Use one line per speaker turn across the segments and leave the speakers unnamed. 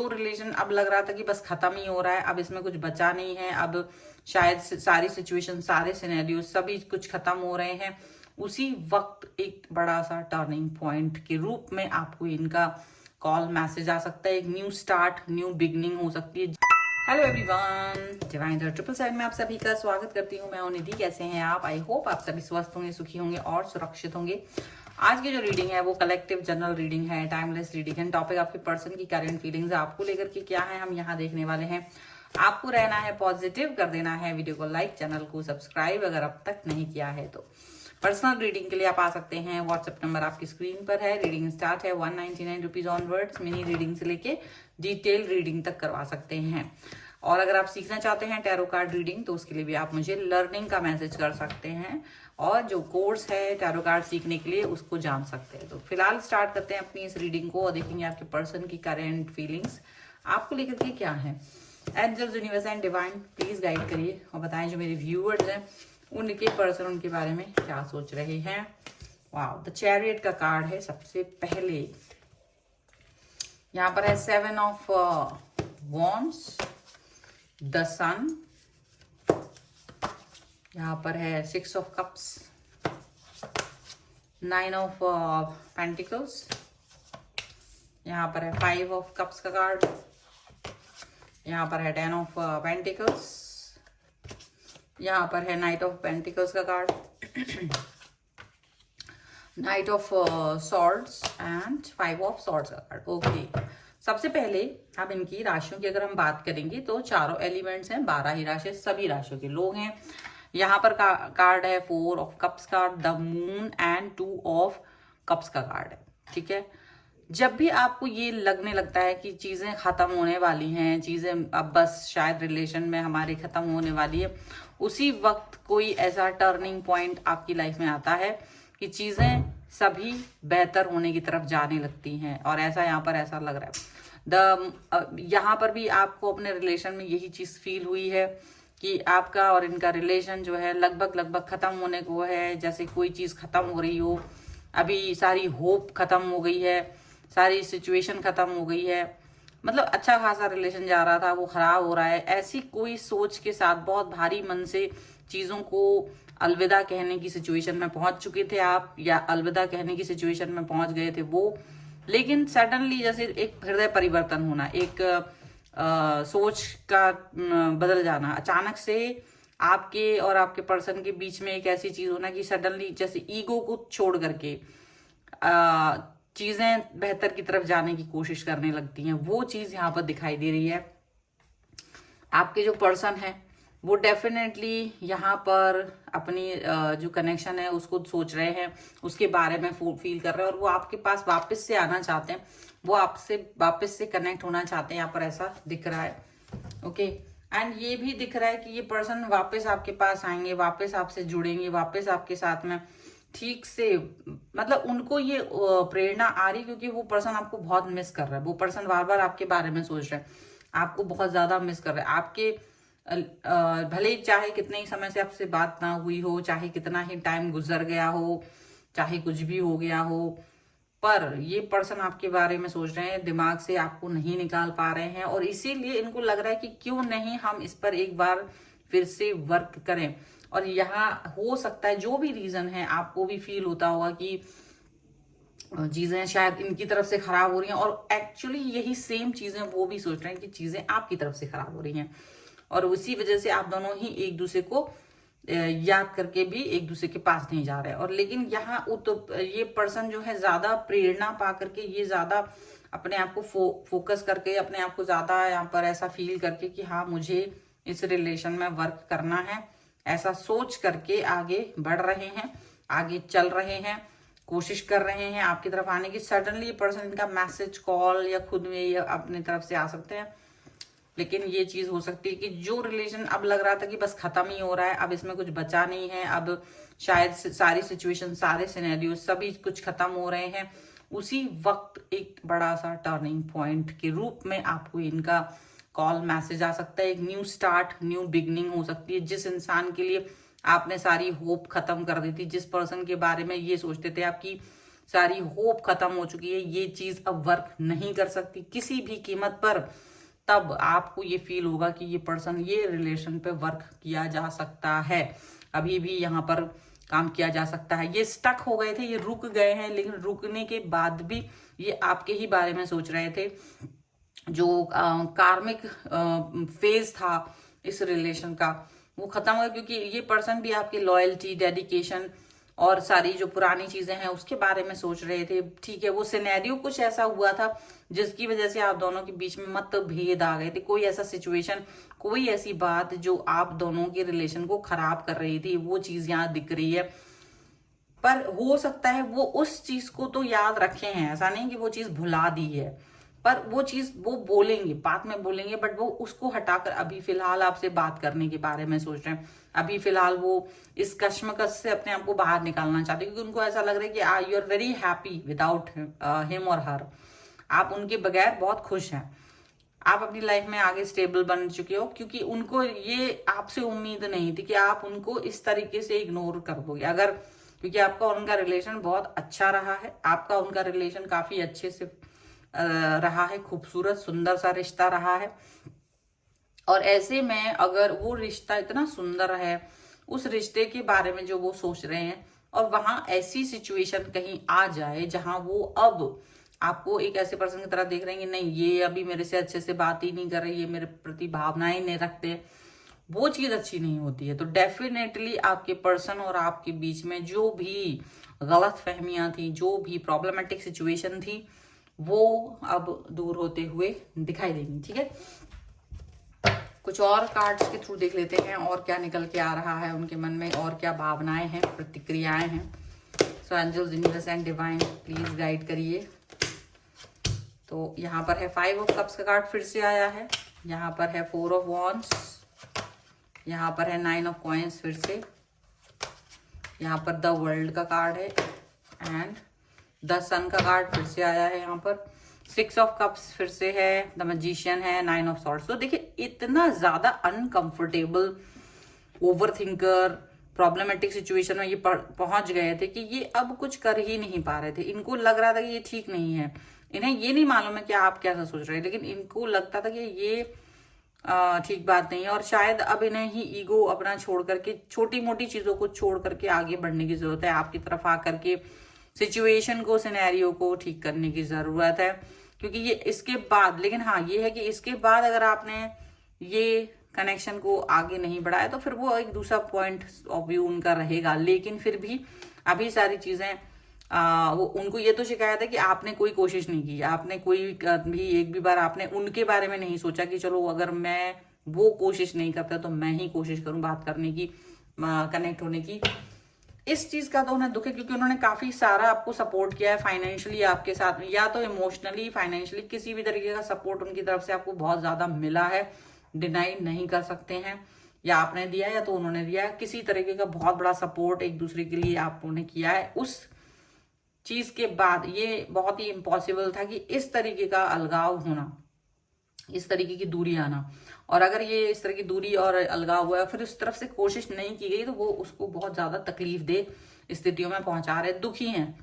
तो रिलेशन अब लग रहा था कि बस खत्म ही हो रहा है, अब इसमें कुछ बचा नहीं है, अब शायद सारी सिचुएशन, सारे सिनेरियो सभी कुछ खत्म हो रहे हैं। उसी वक्त एक बड़ा सा टर्निंग पॉइंट के रूप में आपको इनका कॉल मैसेज आ सकता है। एक न्यू स्टार्ट, न्यू बिगनिंग हो सकती है। Hello everyone, divine the triple side में आप सभी का स्वागत करती हूँ। मैं निधि, कैसे हैं आप? आई होप आप सभी स्वस्थ होंगे, सुखी होंगे और सुरक्षित होंगे। आज की जो रीडिंग है वो कलेक्टिव जनरल रीडिंग है, टाइमलेस रीडिंग है। टॉपिक आपके पर्सन की करंट फीलिंग्स आपको लेकर के क्या है, हम यहाँ देखने वाले हैं। आपको रहना है पॉजिटिव, कर देना है वीडियो को लाइक, चैनल को सब्सक्राइब अगर अब तक नहीं किया है तो। पर्सनल रीडिंग के लिए आप आ सकते हैं, व्हाट्सएप नंबर आपकी स्क्रीन पर है। रीडिंग स्टार्ट है 199 रुपीज ऑनवर्ड्स। मिनी रीडिंग से लेके डिटेल रीडिंग तक करवा सकते हैं। और अगर आप सीखना चाहते हैं टैरो कार्ड रीडिंग तो उसके लिए भी आप मुझे लर्निंग का मैसेज कर सकते हैं और जो कोर्स है टैरो कार्ड सीखने के लिए उसको जान सकते हैं। तो फिलहाल स्टार्ट करते हैं अपनी इस रीडिंग को और देखेंगे आपके पर्सन की करेंट फीलिंग्स आपको लेकर के क्या है। Angels, universe and divine please guide करिए और बताएं जो मेरे व्यूअर्स हैं उनके पर्सन उनके बारे में क्या सोच रहे हैं। वाओ, द चैरियट का कार्ड है सबसे पहले। यहाँ पर है 7 ऑफ वॉन्ड्स, द सन, यहाँ पर है 6 ऑफ कप्स, 9 ऑफ पेंटिकल्स, यहाँ पर है 5 ऑफ कप्स का कार्ड, यहाँ पर है 10 ऑफ पेंटिकल्स, यहाँ पर है नाइट ऑफ पेंटिकल्स का card, night of swords and 5 of swords का कार्ड। ओके, सबसे पहले अब इनकी राशियों की अगर हम बात करेंगे तो चारों एलिमेंट्स हैं, 12 ही राशि, सभी राशियों के लोग हैं। यहाँ पर कार्ड है 4 of cups card, the moon and 2 of cups का कार्ड है। ठीक है, जब भी आपको ये लगने लगता है कि चीजें खत्म होने वाली हैं, चीजें अब बस शायद रिलेशन में हमारी खत्म होने वाली है, उसी वक्त कोई ऐसा टर्निंग पॉइंट आपकी लाइफ में आता है कि चीजें सभी बेहतर होने की तरफ जाने लगती हैं। और ऐसा यहाँ पर ऐसा लग रहा है यहाँ पर भी आपको अपने रिलेशन में यही चीज फील हुई है कि आपका और इनका रिलेशन जो है लगभग खत्म होने को है। जैसे कोई चीज खत्म हो रही हो, अभी सारी होप खत्म हो गई है, सारी सिचुएशन खत्म हो गई है, मतलब अच्छा खासा रिलेशन जा रहा था वो खराब हो रहा है। ऐसी कोई सोच के साथ बहुत भारी मन से चीजों को अलविदा कहने की सिचुएशन में पहुंच चुके थे आप, या अलविदा कहने की सिचुएशन में पहुंच गए थे वो। लेकिन सडनली जैसे एक हृदय परिवर्तन होना, एक सोच का बदल जाना, अचानक से आपके और आपके पर्सन के बीच में एक ऐसी चीज होना कि सडनली जैसे ईगो को छोड़ करके चीजें बेहतर की तरफ जाने की कोशिश करने लगती हैं। वो चीज यहाँ पर दिखाई दे रही है। आपके जो पर्सन है वो डेफिनेटली यहाँ पर अपनी जो कनेक्शन है उसको सोच रहे हैं, उसके बारे में फील कर रहे हैं और वो आपके पास वापस से आना चाहते हैं, वो आपसे वापस से कनेक्ट होना चाहते हैं। यहाँ पर ऐसा दिख रहा है। ओके, एंड ये भी दिख रहा है कि ये पर्सन वापस आपके पास आएंगे, वापस आपसे जुड़ेंगे, वापस आपके साथ में ठीक से, मतलब उनको ये प्रेरणा आ रही क्योंकि वो पर्सन आपको बहुत मिस कर रहा है। वो पर्सन बार बार आपके बारे में सोच रहे हैं, आपको बहुत ज्यादा मिस कर रहे हैं। आपके भले ही चाहे कितने ही समय से आपसे बात ना हुई हो, चाहे कितना ही टाइम गुजर गया हो, चाहे कुछ भी हो गया हो, पर ये पर्सन आपके बारे में सोच रहे हैं, दिमाग से आपको नहीं निकाल पा रहे हैं। और इसीलिए इनको लग रहा है कि क्यों नहीं हम इस पर एक बार फिर से वर्क करें। और यहाँ हो सकता है जो भी रीजन है, आपको भी फील होता होगा कि चीजें शायद इनकी तरफ से खराब हो रही हैं और एक्चुअली यही सेम चीजें वो भी सोच रहे हैं कि चीजें आपकी तरफ से खराब हो रही हैं। और उसी वजह से आप दोनों ही एक दूसरे को याद करके भी एक दूसरे के पास नहीं जा रहे हैं। और लेकिन यहाँ ये पर्सन जो है ज्यादा प्रेरणा पा करके, ये ज्यादा अपने आप को फोकस करके, अपने आप को ज्यादा यहाँ पर ऐसा फील करके कि हाँ मुझे इस रिलेशन में वर्क करना है, ऐसा सोच करके आगे बढ़ रहे हैं, आगे चल रहे हैं, कोशिश कर रहे हैं आपकी तरफ आने की। सडनली पर्सन इनका मैसेज, कॉल या खुद में या अपनी तरफ से आ सकते हैं। लेकिन ये चीज हो सकती है कि जो रिलेशन अब लग रहा था कि बस खत्म ही हो रहा है, अब इसमें कुछ बचा नहीं है, अब शायद सारी सिचुएशन, सारे सिनेरियो सभी कुछ खत्म हो रहे हैं, उसी वक्त एक बड़ा सा टर्निंग पॉइंट के रूप में आपको इनका कॉल मैसेज आ सकता है। एक न्यू स्टार्ट, न्यू बिगनिंग हो सकती है। जिस इंसान के लिए आपने सारी होप खत्म कर दी थी, जिस पर्सन के बारे में ये सोचते थे आपकी सारी होप खत्म हो चुकी है, ये चीज अब वर्क नहीं कर सकती किसी भी कीमत पर, तब आपको ये फील होगा कि ये पर्सन, ये रिलेशन पे वर्क किया जा सकता है, अभी भी यहाँ पर काम किया जा सकता है। ये स्टक हो गए थे, ये रुक गए हैं, लेकिन रुकने के बाद भी ये आपके ही बारे में सोच रहे थे। जो कार्मिक फेज था इस रिलेशन का वो खत्म हो गया, क्योंकि ये पर्सन भी आपकी लॉयल्टी, डेडिकेशन और सारी जो पुरानी चीजें हैं उसके बारे में सोच रहे थे। ठीक है, वो सिनेरियो कुछ ऐसा हुआ था जिसकी वजह से आप दोनों के बीच में मतभेद आ गए थे, कोई ऐसा सिचुएशन, कोई ऐसी बात जो आप दोनों के रिलेशन को खराब कर रही थी, वो चीज यहाँ दिख रही है। पर हो सकता है वो उस चीज को तो याद रखे हैं, ऐसा नहीं कि वो चीज भुला दी है, पर वो चीज वो बोलेंगे, बाद में बोलेंगे, बट वो उसको हटाकर अभी फिलहाल आपसे बात करने के बारे में सोच रहे हैं। अभी फिलहाल वो इस कश्मकश से अपने आप को बाहर निकालना चाहते हैं, क्योंकि उनको ऐसा लग रहा है कि you are very happy without him और हर, आप उनके बगैर बहुत खुश हैं, आप अपनी लाइफ में आगे स्टेबल बन चुके हो, क्योंकि उनको ये आपसे उम्मीद नहीं थी कि आप उनको इस तरीके से इग्नोर कर दोगे। अगर, क्योंकि आपका और उनका रिलेशन बहुत अच्छा रहा है, आपका उनका रिलेशन काफी अच्छे से रहा है, खूबसूरत सुंदर सा रिश्ता रहा है, और ऐसे में अगर वो रिश्ता इतना सुंदर है, उस रिश्ते के बारे में जो वो सोच रहे हैं, और वहां ऐसी सिचुएशन कहीं आ जाए जहां वो अब आपको एक ऐसे पर्सन की तरह देख रहे हैं कि नहीं, ये अभी मेरे से अच्छे से बात ही नहीं कर रही, ये मेरे प्रति भावनाएं नहीं रखते, वो चीज अच्छी नहीं होती है। तो डेफिनेटली आपके पर्सन और आपके बीच में जो भी गलत फहमियां थी, जो भी प्रॉब्लमेटिक सिचुएशन थी, वो अब दूर होते हुए दिखाई देंगी। ठीक है, कुछ और कार्ड्स के थ्रू देख लेते हैं और क्या निकल के आ रहा है उनके मन में, और क्या भावनाएं हैं, प्रतिक्रियाएं हैं। So angels, universe and divine please guide करिए। तो यहाँ पर है 5 ऑफ कप्स का कार्ड फिर से आया है, यहाँ पर है 4 ऑफ वॉन्ड्स, यहाँ पर है 9 ऑफ कॉइन्स फिर से, यहाँ पर द वर्ल्ड का कार्ड है, एंड द सन का कार्ड फिर से आया है, यहाँ पर 6 ऑफ कप्स फिर से है, द मैजिशियन है, 9 ऑफ सॉर्ड्स। तो देखिए, इतना ज्यादा uncomfortable, over thinker, problematic situation में ये पहुंच गए थे कि ये अब कुछ कर ही नहीं पा रहे थे। इनको लग रहा था कि ये ठीक नहीं है, इन्हें ये नहीं मालूम है कि आप कैसा सोच रहे हैं, लेकिन इनको लगता था कि ये ठीक बात नहीं है, और शायद अब इन्हें ही ईगो अपना छोड़ करके, छोटी मोटी चीजों को छोड़ करके आगे बढ़ने की जरूरत है, आपकी तरफ आकर के सिचुएशन को, सिनेरियो को ठीक करने की जरूरत है। क्योंकि ये इसके बाद, लेकिन हाँ ये है कि इसके बाद अगर आपने ये कनेक्शन को आगे नहीं बढ़ाया तो फिर वो एक दूसरा पॉइंट ऑफ व्यू उनका रहेगा, लेकिन फिर भी अभी सारी चीजें वो उनको ये तो शिकायत है कि आपने कोई कोशिश नहीं की, आपने कोई भी एक भी बार आपने उनके बारे में नहीं सोचा कि चलो अगर मैं, वो कोशिश नहीं करता तो मैं ही कोशिश करूं बात करने की, कनेक्ट होने की। इस चीज का तो उन्हें दुख है, क्योंकि उन्होंने काफी सारा आपको सपोर्ट किया है फाइनेंशियली आपके साथ, या तो इमोशनली, फाइनेंशियली, किसी भी तरीके का सपोर्ट उनकी तरफ से आपको बहुत ज्यादा मिला है, डिनाई नहीं कर सकते हैं। या आपने दिया या तो उन्होंने दिया है, किसी तरीके का बहुत बड़ा सपोर्ट एक दूसरे के लिए आपने किया है। उस चीज के बाद ये बहुत ही इम्पॉसिबल था कि इस तरीके का अलगाव होना, इस तरीके की दूरी आना, और अगर ये इस तरह की दूरी और अलगाव हुआ फिर उस तरफ से कोशिश नहीं की गई तो वो उसको बहुत ज्यादा तकलीफ दे स्थितियों में पहुंचा रहे, दुखी हैं।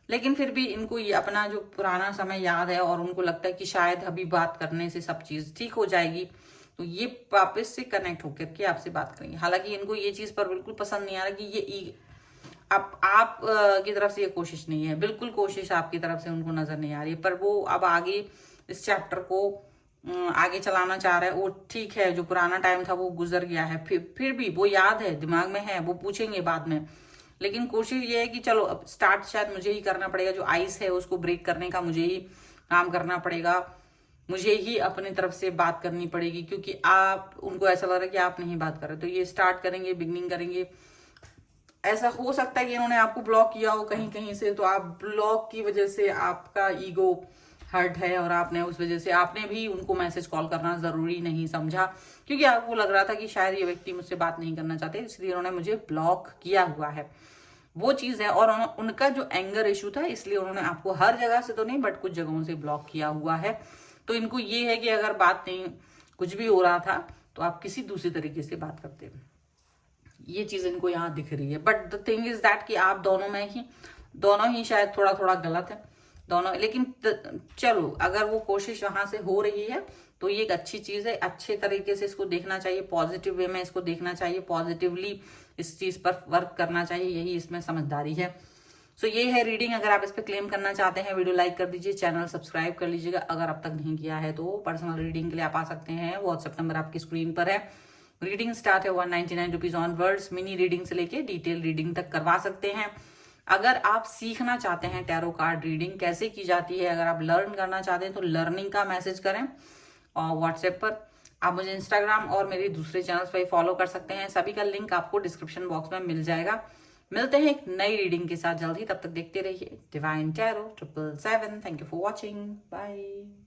लेकिन फिर भी इनको ये अपना जो पुराना समय याद है, और उनको लगता है कि शायद अभी बात करने से सब चीज ठीक हो जाएगी, तो ये वापस से कनेक्ट होकर के आपसे बात करेंगे। हालांकि इनको ये चीज पर बिल्कुल पसंद नहीं आ रहा कि ये आप की तरफ से ये कोशिश नहीं है, बिल्कुल कोशिश आपकी तरफ से उनको नजर नहीं आ रही है, पर वो अब आगे इस चैप्टर को आगे चलाना चाह रहा है। वो ठीक है, जो पुराना टाइम था वो गुजर गया है, फिर भी वो याद है, दिमाग में है, वो पूछेंगे बाद में, लेकिन कोशिश ये है कि चलो अब स्टार्ट शायद मुझे ही करना पड़ेगा, जो आइस है उसको ब्रेक करने का मुझे ही काम करना पड़ेगा, मुझे ही अपनी तरफ से बात करनी पड़ेगी, क्योंकि आप, उनको ऐसा लग रहा है कि आप नहीं बात कर रहे, तो ये स्टार्ट करेंगे, बिगनिंग करेंगे। ऐसा हो सकता है कि इन्होंने आपको ब्लॉक किया हो कहीं कहीं से, तो आप ब्लॉक की वजह से आपका ईगो हर्ट है, और आपने उस वजह से आपने भी उनको मैसेज कॉल करना जरूरी नहीं समझा, क्योंकि आपको लग रहा था कि शायद ये व्यक्ति मुझसे बात नहीं करना चाहते, इसलिए उन्होंने मुझे ब्लॉक किया हुआ है, वो चीज है। और उनका जो एंगर इशू था, इसलिए उन्होंने आपको हर जगह से तो नहीं बट कुछ जगहों से ब्लॉक किया हुआ है। तो इनको ये है कि अगर बात नहीं, कुछ भी हो रहा था तो आप किसी दूसरे तरीके से बात करते हैं, ये चीज इनको यहाँ दिख रही है। But the thing is that कि आप दोनों में ही दोनों ही शायद थोड़ा थोड़ा गलत है दोनों, लेकिन चलो अगर वो कोशिश वहां से हो रही है तो ये एक अच्छी चीज है। अच्छे तरीके से इसको देखना चाहिए, पॉजिटिव वे में इसको देखना चाहिए, पॉजिटिवली इस चीज पर वर्क करना चाहिए, यही इसमें समझदारी है। सो ये है रीडिंग। अगर आप इस पे क्लेम करना चाहते हैं, वीडियो लाइक कर दीजिए, चैनल सब्सक्राइब कर लीजिएगा अगर अब तक नहीं किया है तो। पर्सनल रीडिंग के लिए आप आ सकते हैं, व्हाट्सएप नंबर आपकी स्क्रीन पर है। रीडिंग स्टार्ट है 199 रुपीज ऑनवर्ड्स। मिनी रीडिंग से लेके डिटेल रीडिंग तक करवा सकते हैं। अगर आप सीखना चाहते हैं टैरो कार्ड रीडिंग कैसे की जाती है, अगर आप लर्न करना चाहते हैं तो लर्निंग का मैसेज करें और व्हाट्सएप पर। आप मुझे इंस्टाग्राम और मेरे दूसरे चैनल्स पर फॉलो कर सकते हैं, सभी का लिंक आपको डिस्क्रिप्शन बॉक्स में मिल जाएगा। मिलते हैं एक नई रीडिंग के साथ जल्दी, तब तक देखते रहिए Divine Tarot 777। Thank you for watching, bye.